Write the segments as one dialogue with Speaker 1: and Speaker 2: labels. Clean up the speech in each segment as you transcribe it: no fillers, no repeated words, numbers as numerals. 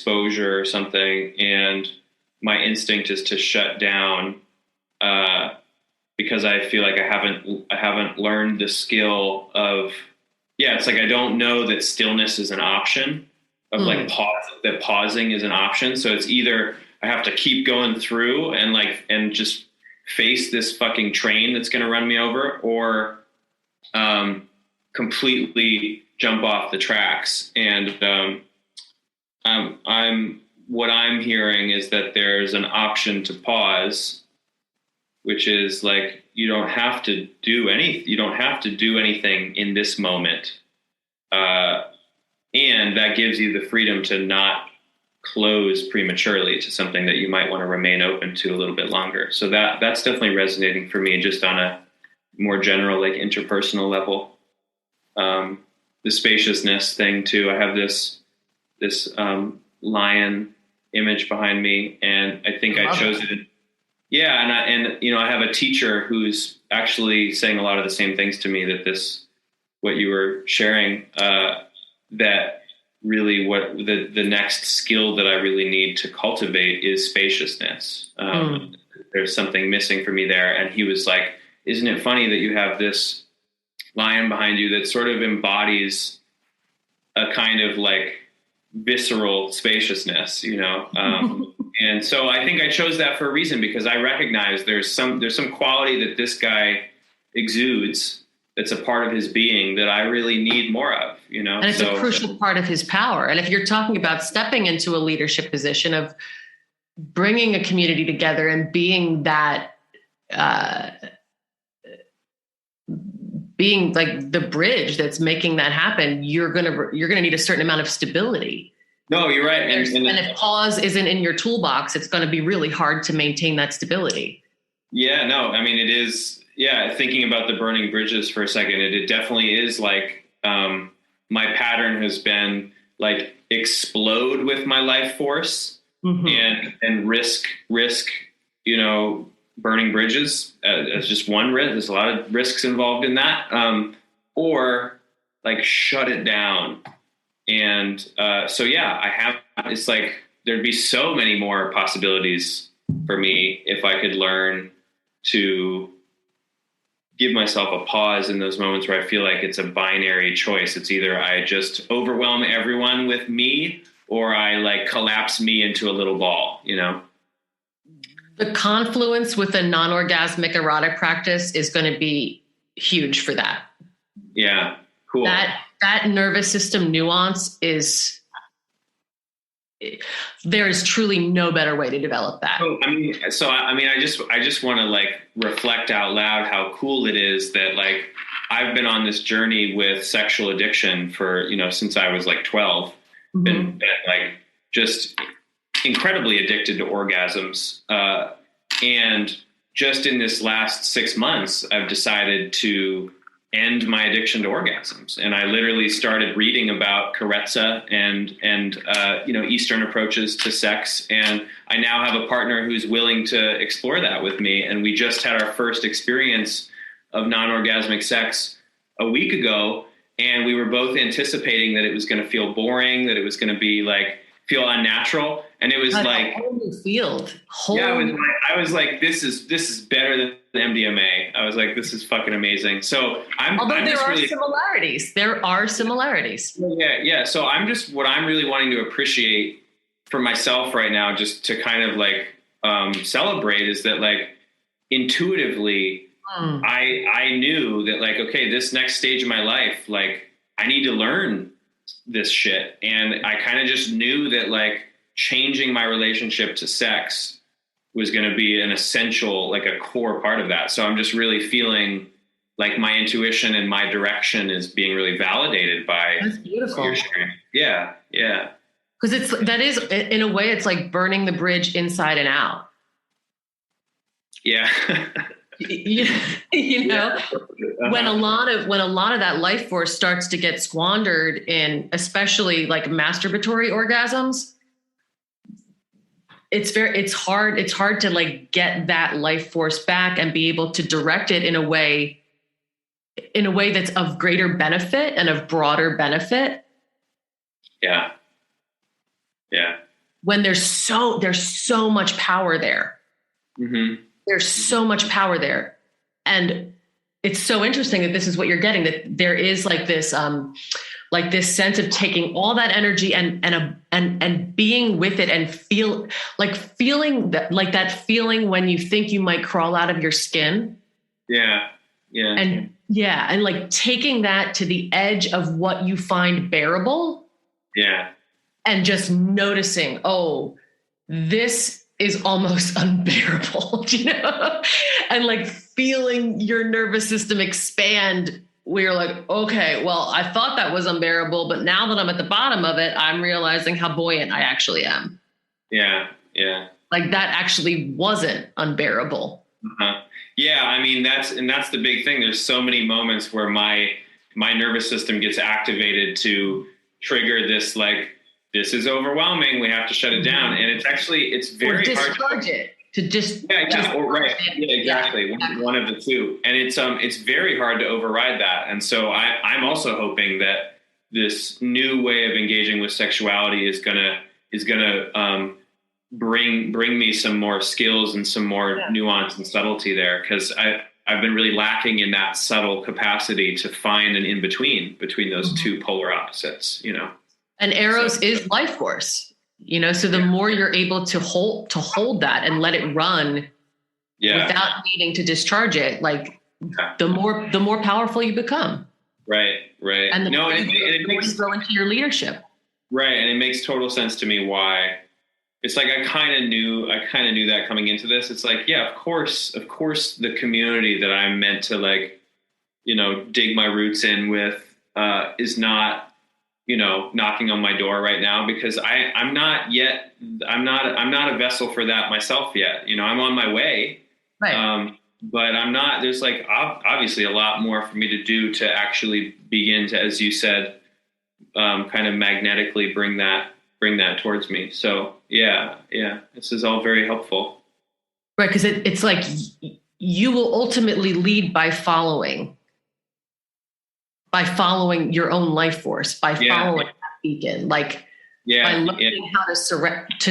Speaker 1: exposure or something, and my instinct is to shut down, because I feel like I haven't learned the skill of, it's like I don't know that stillness is an option, of like that pausing is an option. So it's either I have to keep going through and just face this fucking train that's going to run me over, or completely jump off the tracks. And what I'm hearing is that there's an option to pause, which is like, you don't have to do anything in this moment. And that gives you the freedom to not close prematurely to something that you might want to remain open to a little bit longer. So that's definitely resonating for me, just on a more general, like interpersonal level. The spaciousness thing too. I have this lion image behind me, and I think I chose it. Yeah. And I have a teacher who's actually saying a lot of the same things to me, what you were sharing, that really what the next skill that I really need to cultivate is spaciousness. There's something missing for me there. And he was like, isn't it funny that you have this lion behind you that sort of embodies a kind of like visceral spaciousness, and so I think I chose that for a reason, because I recognize there's some quality that this guy exudes that's a part of his being that I really need more of,
Speaker 2: And it's a crucial part of his power. And if you're talking about stepping into a leadership position of bringing a community together and being that, being like the bridge that's making that happen, you're gonna need a certain amount of stability.
Speaker 1: No, you're right.
Speaker 2: And if pause isn't in your toolbox, it's going to be really hard to maintain that stability.
Speaker 1: Yeah, no, I mean, it is. Yeah. Thinking about the burning bridges for a second, it definitely is like, my pattern has been like explode with my life force, and risk, burning bridges as just one risk. There's a lot of risks involved in that. Or like shut it down. And it's like there'd be so many more possibilities for me if I could learn to give myself a pause in those moments where I feel like it's a binary choice. It's either I just overwhelm everyone with me, or I like collapse me into a little ball,
Speaker 2: The confluence with a non-orgasmic erotic practice is going to be huge for that.
Speaker 1: Yeah. Cool.
Speaker 2: That nervous system nuance there is truly no better way to develop that.
Speaker 1: I just want to like reflect out loud how cool it is that like I've been on this journey with sexual addiction for, since I was like 12, been like just incredibly addicted to orgasms. And just in this last 6 months, I've decided to end my addiction to orgasms. And I literally started reading about Carezza and Eastern approaches to sex. And I now have a partner who's willing to explore that with me. And we just had our first experience of non-orgasmic sex a week ago. And we were both anticipating that it was going to feel boring, that it was going to be like, feel unnatural. And it was like a
Speaker 2: whole new field.
Speaker 1: I was like, this is better than MDMA. I was like, this is fucking amazing. So
Speaker 2: similarities. There are similarities.
Speaker 1: Yeah. So what I'm really wanting to appreciate for myself right now, just to kind of like celebrate, is that like intuitively, I knew that like, okay, this next stage of my life, like I need to learn this shit. And I kind of just knew that like changing my relationship to sex was going to be an essential, like a core part of that. So I'm just really feeling like my intuition and my direction is being really validated by.
Speaker 2: That's beautiful.
Speaker 1: Yeah. Yeah.
Speaker 2: Because that is in a way, it's like burning the bridge inside and out.
Speaker 1: Yeah.
Speaker 2: When a lot of that life force starts to get squandered in, especially like masturbatory orgasms, it's hard to like get that life force back and be able to direct it in a way that's of greater benefit and of broader benefit.
Speaker 1: Yeah.
Speaker 2: when there's so much power there.
Speaker 1: Mm-hmm.
Speaker 2: There's so much power there. And it's so interesting that this is what you're getting, that there is like this sense of taking all that energy and being with it and feeling that feeling when you think you might crawl out of your skin.
Speaker 1: Yeah. Yeah.
Speaker 2: And like taking that to the edge of what you find bearable.
Speaker 1: Yeah.
Speaker 2: And just noticing, oh, this is almost unbearable, and like feeling your nervous system expand. We're like, okay, well, I thought that was unbearable, but now that I'm at the bottom of it, I'm realizing how buoyant I actually am.
Speaker 1: Yeah. Yeah.
Speaker 2: Like that actually wasn't unbearable.
Speaker 1: Uh-huh. Yeah. I mean, that's the big thing. There's so many moments where my nervous system gets activated to trigger this, like, this is overwhelming, we have to shut it down. And it's very hard to
Speaker 2: discharge it. To just
Speaker 1: right. Yeah, exactly. Yeah. One of the two. And it's very hard to override that. And so I'm also hoping that this new way of engaging with sexuality is gonna bring me some more skills and some more nuance and subtlety there. Because I've been really lacking in that subtle capacity to find an in-between those two polar opposites,
Speaker 2: And Eros is life force, so the more you're able to hold that and let it run without needing to discharge it, like the more powerful you become.
Speaker 1: Right.
Speaker 2: And it makes grow into your leadership.
Speaker 1: Right. And it makes total sense to me why it's like, I kind of knew that coming into this. It's like, yeah, of course, the community that I'm meant to dig my roots in with, is not, knocking on my door right now, because I'm not a vessel for that myself yet. I'm on my way.
Speaker 2: Right.
Speaker 1: But I'm not, there's like obviously a lot more for me to do to actually begin to, as you said, kind of magnetically bring that towards me. So yeah. This is all very helpful.
Speaker 2: Right. Cause it's like you will ultimately lead by following your own life force, by following that beacon, by learning how to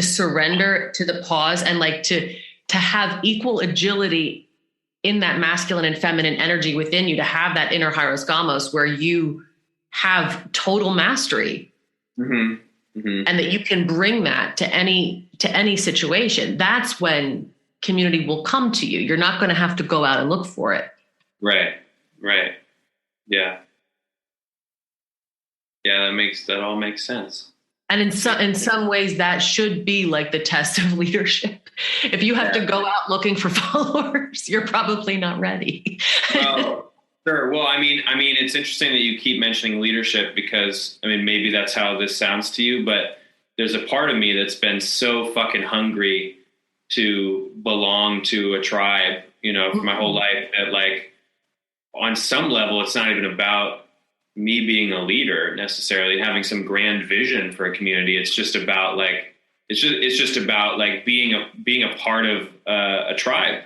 Speaker 2: surrender to the pause, and like to have equal agility in that masculine and feminine energy within you, to have that inner hieros gamos where you have total mastery.
Speaker 1: Mm-hmm. Mm-hmm.
Speaker 2: And that you can bring that to any situation. That's when community will come to you. You're not going to have to go out and look for it.
Speaker 1: Right. Yeah. Yeah, that all makes sense.
Speaker 2: And in some ways, that should be like the test of leadership. If you have to go out looking for followers, you're probably not ready.
Speaker 1: Well, sure. Well, I mean, it's interesting that you keep mentioning leadership, because maybe that's how this sounds to you, but there's a part of me that's been so fucking hungry to belong to a tribe, for my whole life, that like on some level, it's not even about me being a leader necessarily and having some grand vision for a community. It's just about like, it's just about like being a part of a tribe,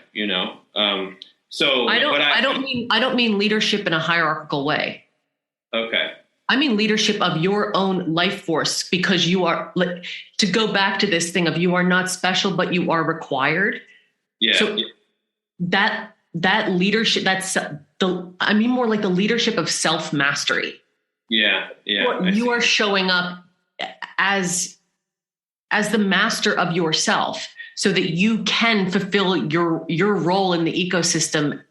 Speaker 1: So
Speaker 2: I don't mean leadership in a hierarchical way.
Speaker 1: Okay.
Speaker 2: I mean leadership of your own life force, because you are, to go back to this thing of you are not special, but you are required.
Speaker 1: Yeah.
Speaker 2: So that leadership, I mean more like the leadership of self-mastery.
Speaker 1: Yeah.
Speaker 2: You are showing up as the master of yourself, so that you can fulfill your role in the ecosystem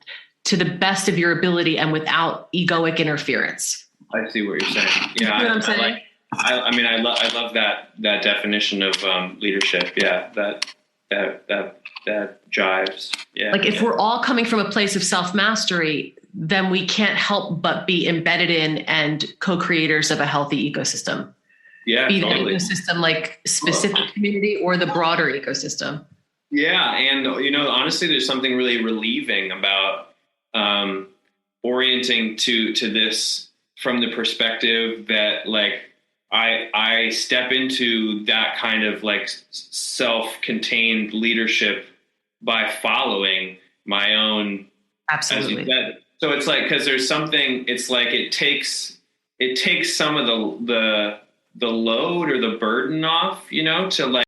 Speaker 2: to the best of your ability and without egoic interference.
Speaker 1: I see what you're saying. Yeah.
Speaker 2: You know what I'm saying?
Speaker 1: I love that definition of leadership. Yeah. That jives. Yeah.
Speaker 2: Like if we're all coming from a place of self-mastery, then we can't help but be embedded in and co-creators of a healthy ecosystem.
Speaker 1: Yeah,
Speaker 2: be
Speaker 1: totally.
Speaker 2: The ecosystem, like specific community or the broader ecosystem.
Speaker 1: Yeah. And, honestly, there's something really relieving about orienting to this from the perspective that like I step into that kind of like self-contained leadership by following my own.
Speaker 2: Absolutely.
Speaker 1: As you said. So it's like, cause there's something, it's like, it takes some of the load or the burden off, to like,